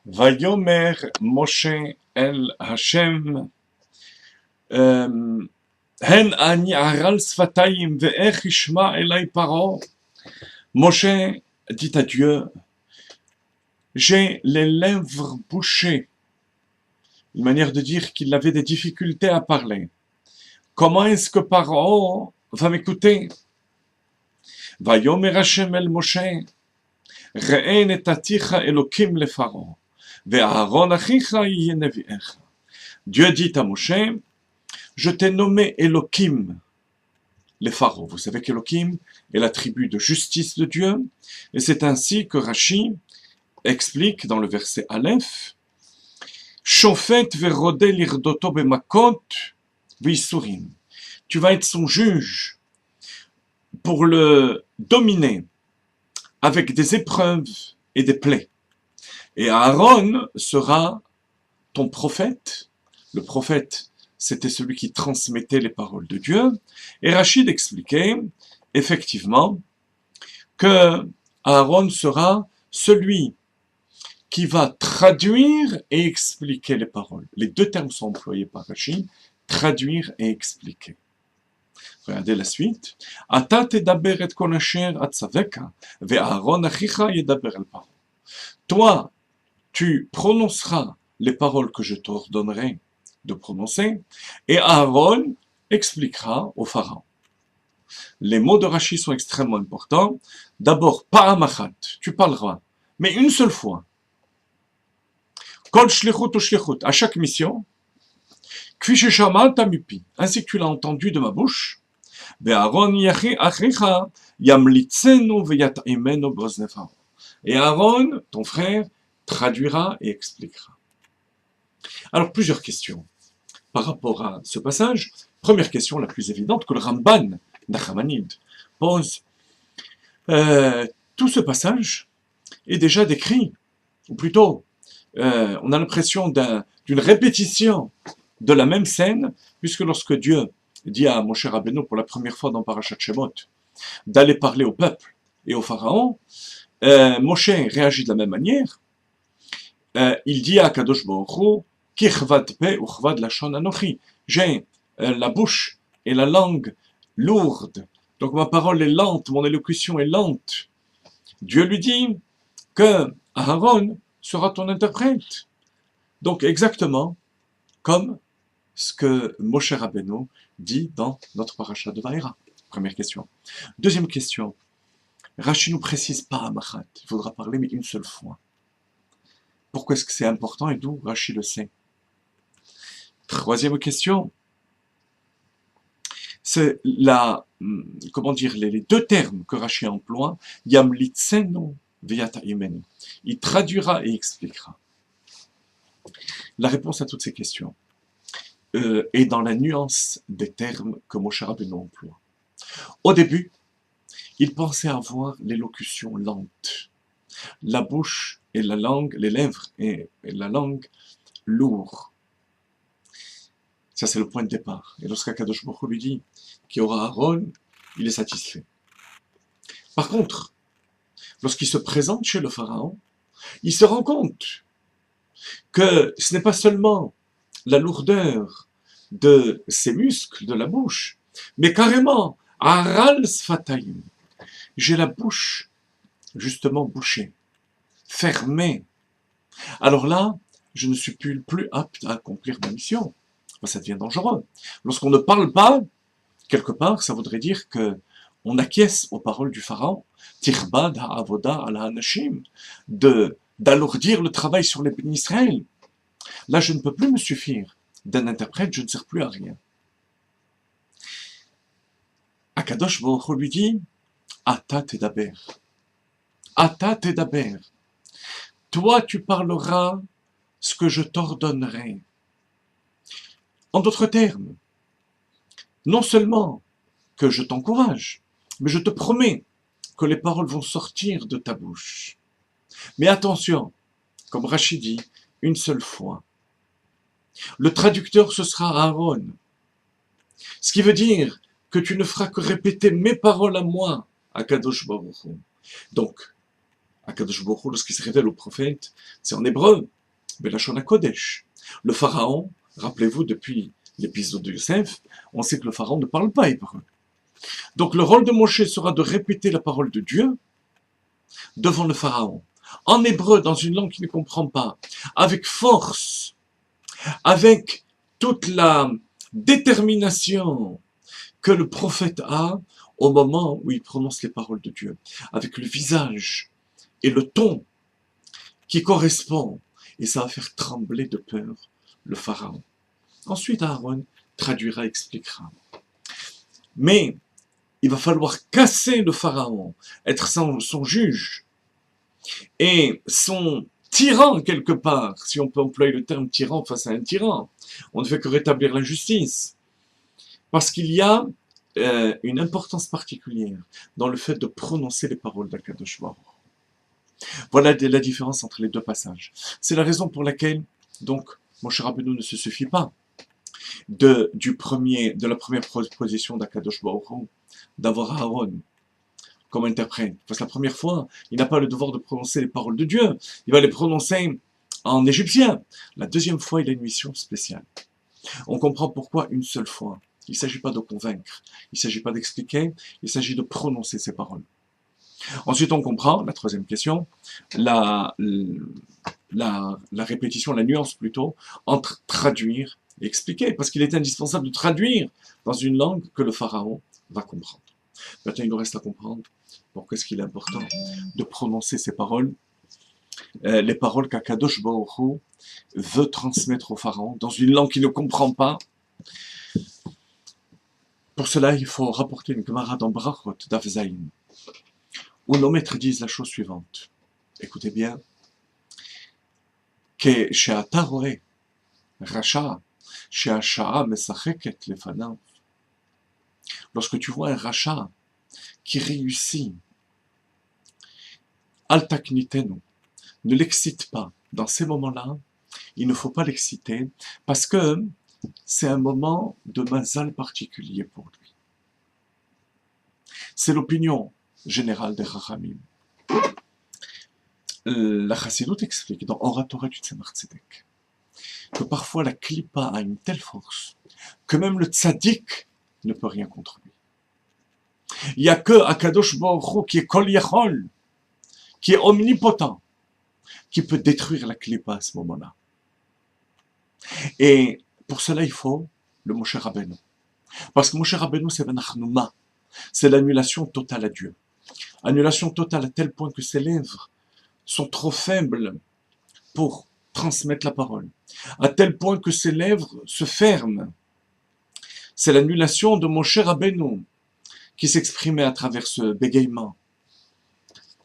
ויאמר משה אל השם, הן אני ערל שפתיים ואיך ישמע אלי פרעה. Moshe dit à Dieu, j'ai les lèvres bouchées. Une manière de dire qu'il avait des difficultés à parler. Comment est-ce que Pharaon va m'écouter? ויאמר השם אל משה, ראה נתתיך אלוקים לפרעה, ואהרון אחיך יהיה נביאך. Dieu dit à Moshe, je t'ai nommé Elohim, les pharaons. Vous savez qu'Elohim est la tribu de justice de Dieu, et c'est ainsi que Rashi explique dans le verset Aleph, Shofet verodé lirdoto bemakot v'isurim. Tu vas être son juge pour le dominer avec des épreuves et des plaies. Et Aaron sera ton prophète. Le prophète, c'était celui qui transmettait les paroles de Dieu. Et Rachid expliquait, effectivement, que Aaron sera celui qui va traduire et expliquer les paroles. Les deux termes sont employés par Rachid, traduire et expliquer. Regardez la suite. Ata tedaber et kol asher atzaveka, ve'Aaron achicha yedaber el paro. Toi, tu prononceras les paroles que je t'ordonnerai de prononcer, et Aaron expliquera au pharaon. Les mots de Rashi sont extrêmement importants. D'abord, pa'amachat, tu parleras, mais une seule fois. Kol shlichut ou shlichut, à chaque mission, kfi sheshamalta mipi, ainsi que tu l'as entendu de ma bouche, ve'Aaron achicha yamlitzenu ve'yat'imenu b'ozne pharaon. Et Aaron, ton frère, traduira et expliquera. Alors, plusieurs questions par rapport à ce passage. Première question, la plus évidente, que le Ramban Nachmanide pose. Tout ce passage est déjà décrit, ou plutôt, on a l'impression d'une répétition de la même scène, puisque lorsque Dieu dit à Moshe Rabbeinu pour la première fois dans Parashat Shemot d'aller parler au peuple et au pharaon, Moshe réagit de la même manière. Il dit à Kadosh Baruch Hu, Kichvad pe uchvad lashon anochi. J'ai la bouche et la langue lourde, donc ma parole est lente, mon élocution est lente. Dieu lui dit que Aaron sera ton interprète. Donc exactement comme ce que Moshe Rabbeinu dit dans notre paracha de Vaïra. Première question. Deuxième question. Rashi nous précise pas Amachat. Il faudra parler mais une seule fois. Pourquoi est-ce que c'est important et d'où Rashi le sait? Troisième question. C'est les deux termes que Rashi emploie, Yamlitzenu v'yata'imenu. Il traduira et expliquera. La réponse à toutes ces questions est dans la nuance des termes que Moshe Rabbeinu emploie. Au début, il pensait avoir l'élocution lente, la bouche et la langue, les lèvres et la langue lourds. Ça, c'est le point de départ. Et lorsqu'Akadosh Baruch Hu lui dit qu'il y aura Aaron, il est satisfait. Par contre, lorsqu'il se présente chez le pharaon, il se rend compte que ce n'est pas seulement la lourdeur de ses muscles, de la bouche, mais carrément, Aral Sfatayim. J'ai la bouche, justement, bouchée, fermée. Alors là, je ne suis plus apte à accomplir ma mission. Ça devient dangereux. Lorsqu'on ne parle pas, quelque part, ça voudrait dire que on acquiesce aux paroles du pharaon, tirbad ha'avoda ala hanashim, d'alourdir le travail sur les bénis Israël. Là, je ne peux plus me suffire d'un interprète, je ne sers plus à rien. Akadosh Baruch Hu lui dit, Ata tedaber. Ata tedaber. Toi, tu parleras ce que je t'ordonnerai. En d'autres termes, non seulement que je t'encourage, mais je te promets que les paroles vont sortir de ta bouche. Mais attention, comme Rashi dit, une seule fois. Le traducteur, ce sera Aaron. Ce qui veut dire que tu ne feras que répéter mes paroles à moi, à Kadosh Baruch Hu. Donc, Akadosh Baruch Hu, lorsqu'il se révèle au prophète, c'est en hébreu, Belashon HaKodesh. Le pharaon, rappelez-vous, depuis l'épisode de Yosef, on sait que le pharaon ne parle pas hébreu. Donc le rôle de Moshe sera de répéter la parole de Dieu devant le pharaon, en hébreu, dans une langue qu'il ne comprend pas, avec force, avec toute la détermination que le prophète a au moment où il prononce les paroles de Dieu, avec le visage et le ton qui correspond, et ça va faire trembler de peur le pharaon. Ensuite, Aaron traduira, expliquera. Mais il va falloir casser le pharaon, être son juge et son tyran quelque part, si on peut employer le terme tyran face à un tyran. On ne fait que rétablir la justice. Parce qu'il y a une importance particulière dans le fait de prononcer les paroles d'Akadosh Baruch Hu. Voilà la différence entre les deux passages. C'est la raison pour laquelle, donc, Moshe Rabbeinu ne se suffit pas de la première position d'Akadosh Baruch Hu, d'avoir Aaron comme interprète. Parce que la première fois, il n'a pas le devoir de prononcer les paroles de Dieu. Il va les prononcer en égyptien. La deuxième fois, il a une mission spéciale. On comprend pourquoi une seule fois. Il ne s'agit pas de convaincre, il ne s'agit pas d'expliquer, il s'agit de prononcer ces paroles. Ensuite, on comprend, la troisième question, la répétition, la nuance plutôt, entre traduire et expliquer, parce qu'il est indispensable de traduire dans une langue que le pharaon va comprendre. Maintenant, il nous reste à comprendre pourquoi est-ce qu'il est important de prononcer ces paroles, les paroles qu'Akadosh Baruch Hu veut transmettre au pharaon dans une langue qu'il ne comprend pas. Pour cela, il faut rapporter une Gemara dans Brachot d'Avzaïn, où nos maîtres disent la chose suivante. Écoutez bien. Que she'ata roe racha she'asha'a mesacheket lefanav. Lorsque tu vois un rachat qui réussit, al taknitenu, ne l'excite pas. Dans ces moments-là, il ne faut pas l'exciter parce que c'est un moment de mazal particulier pour lui. C'est l'opinion générale des Chachamim. La Chassidut explique dans Oratora du Tzemach Tzedek que parfois la Klippa a une telle force que même le tzaddik ne peut rien contre lui. Il n'y a que Akadosh Baruch Hu qui est Kol Yachol, qui est omnipotent, qui peut détruire la Klippa à ce moment-là. Et pour cela, il faut le Moshe Rabbeinu. Parce que Moshe Rabbeinu, c'est Benachnuma. C'est l'annulation totale à Dieu. Annulation totale à tel point que ses lèvres sont trop faibles pour transmettre la parole. À tel point que ses lèvres se ferment. C'est l'annulation de Moshe Rabbeinu qui s'exprimait à travers ce bégaiement.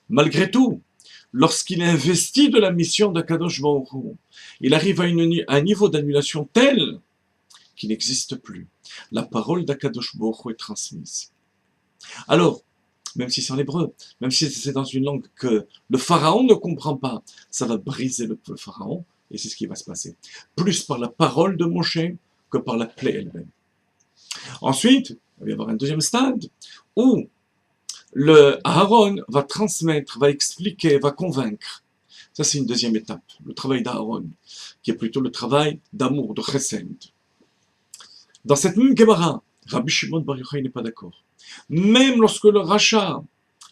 Malgré tout, lorsqu'il est investi de la mission d'Akadosh Baruch Hu, il arrive à un niveau d'annulation tel qu'il n'existe plus. La parole d'Akadosh Baruch Hu est transmise. Alors, même si c'est en hébreu, même si c'est dans une langue que le pharaon ne comprend pas, ça va briser le pharaon, et c'est ce qui va se passer. Plus par la parole de Moshe que par la plaie elle-même. Ensuite, il va y avoir un deuxième stade où le Aaron va transmettre, va expliquer, va convaincre. Ça, c'est une deuxième étape, le travail d'Aaron, qui est plutôt le travail d'amour, de chesed. Dans cette même Gemara, Rabbi Shimon Bar Yochai n'est pas d'accord. Même lorsque le rachat,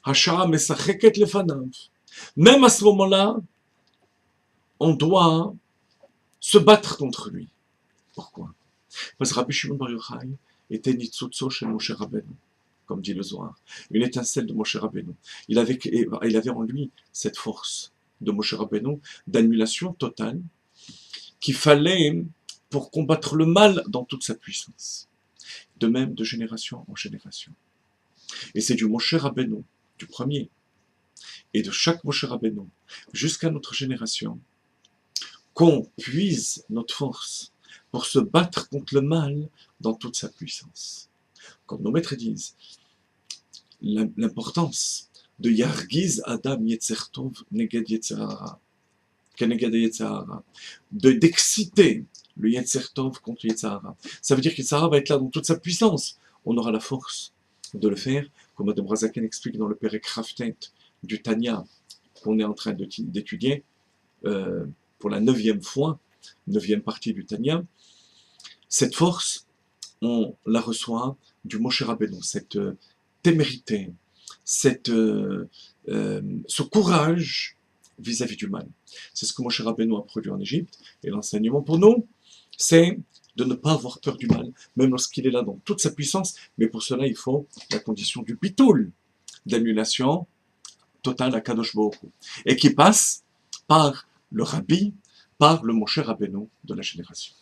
Hasha'a mesacheket lefanav, même à ce moment-là, on doit se battre contre lui. Pourquoi? Parce que Rabbi Shimon Bar Yochai était Nitzutzo chez Moshe Rabbeinu, comme dit le Zohar, une étincelle de Moshe Rabbeinu. Il avait en lui cette force de Moshe Rabbeinu, d'annulation totale, qu'il fallait pour combattre le mal dans toute sa puissance. De même, de génération en génération. Et c'est du Moshe Rabbeinu, du premier, et de chaque Moshe Rabbeinu, jusqu'à notre génération, qu'on puise notre force pour se battre contre le mal dans toute sa puissance. Comme nos maîtres disent, l'importance de Yargiz Adam Yetzer Tov Neged Yetzer Hara, d'exciter le Yetzer Tov contre Yetzer Hara. Ça veut dire que Yetzer Hara va être là dans toute sa puissance. On aura la force de le faire, comme Adam Razaken explique dans le Perek Raftet du Tanya, qu'on est en train d'étudier pour la 9e fois, 9e partie du Tanya. Cette force, on la reçoit du Moshe Rabbeinu, cette témérité, ce courage vis-à-vis du mal. C'est ce que Moshe Rabbeinu a produit en Égypte, et l'enseignement pour nous, c'est de ne pas avoir peur du mal, même lorsqu'il est là dans toute sa puissance, mais pour cela il faut la condition du bitoul, d'annulation totale à Kadosh Baruch Hu, et qui passe par le Rabbi, par le Moshe Rabbeinu de la génération.